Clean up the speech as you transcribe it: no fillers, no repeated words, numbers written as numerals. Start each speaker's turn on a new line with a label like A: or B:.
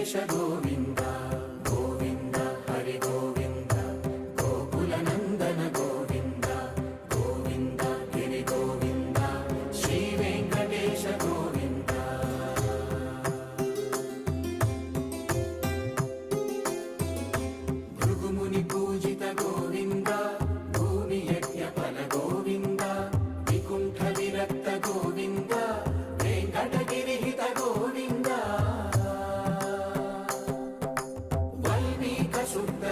A: వెంకటేశ గోవింద గోవింద హరి గోవింద గోకుల నందన గోవింద గోవింద గిరి గోవింద శ్రీ వెంకటేశ గోవింద భృగుముని పూజిత గోవింద భూమి యజ్ఞ ఫల గోవింద వికుంఠ విరక్త గోవింద వెంకటగిరిహిత గోవింద వల్మీక శుద్ధ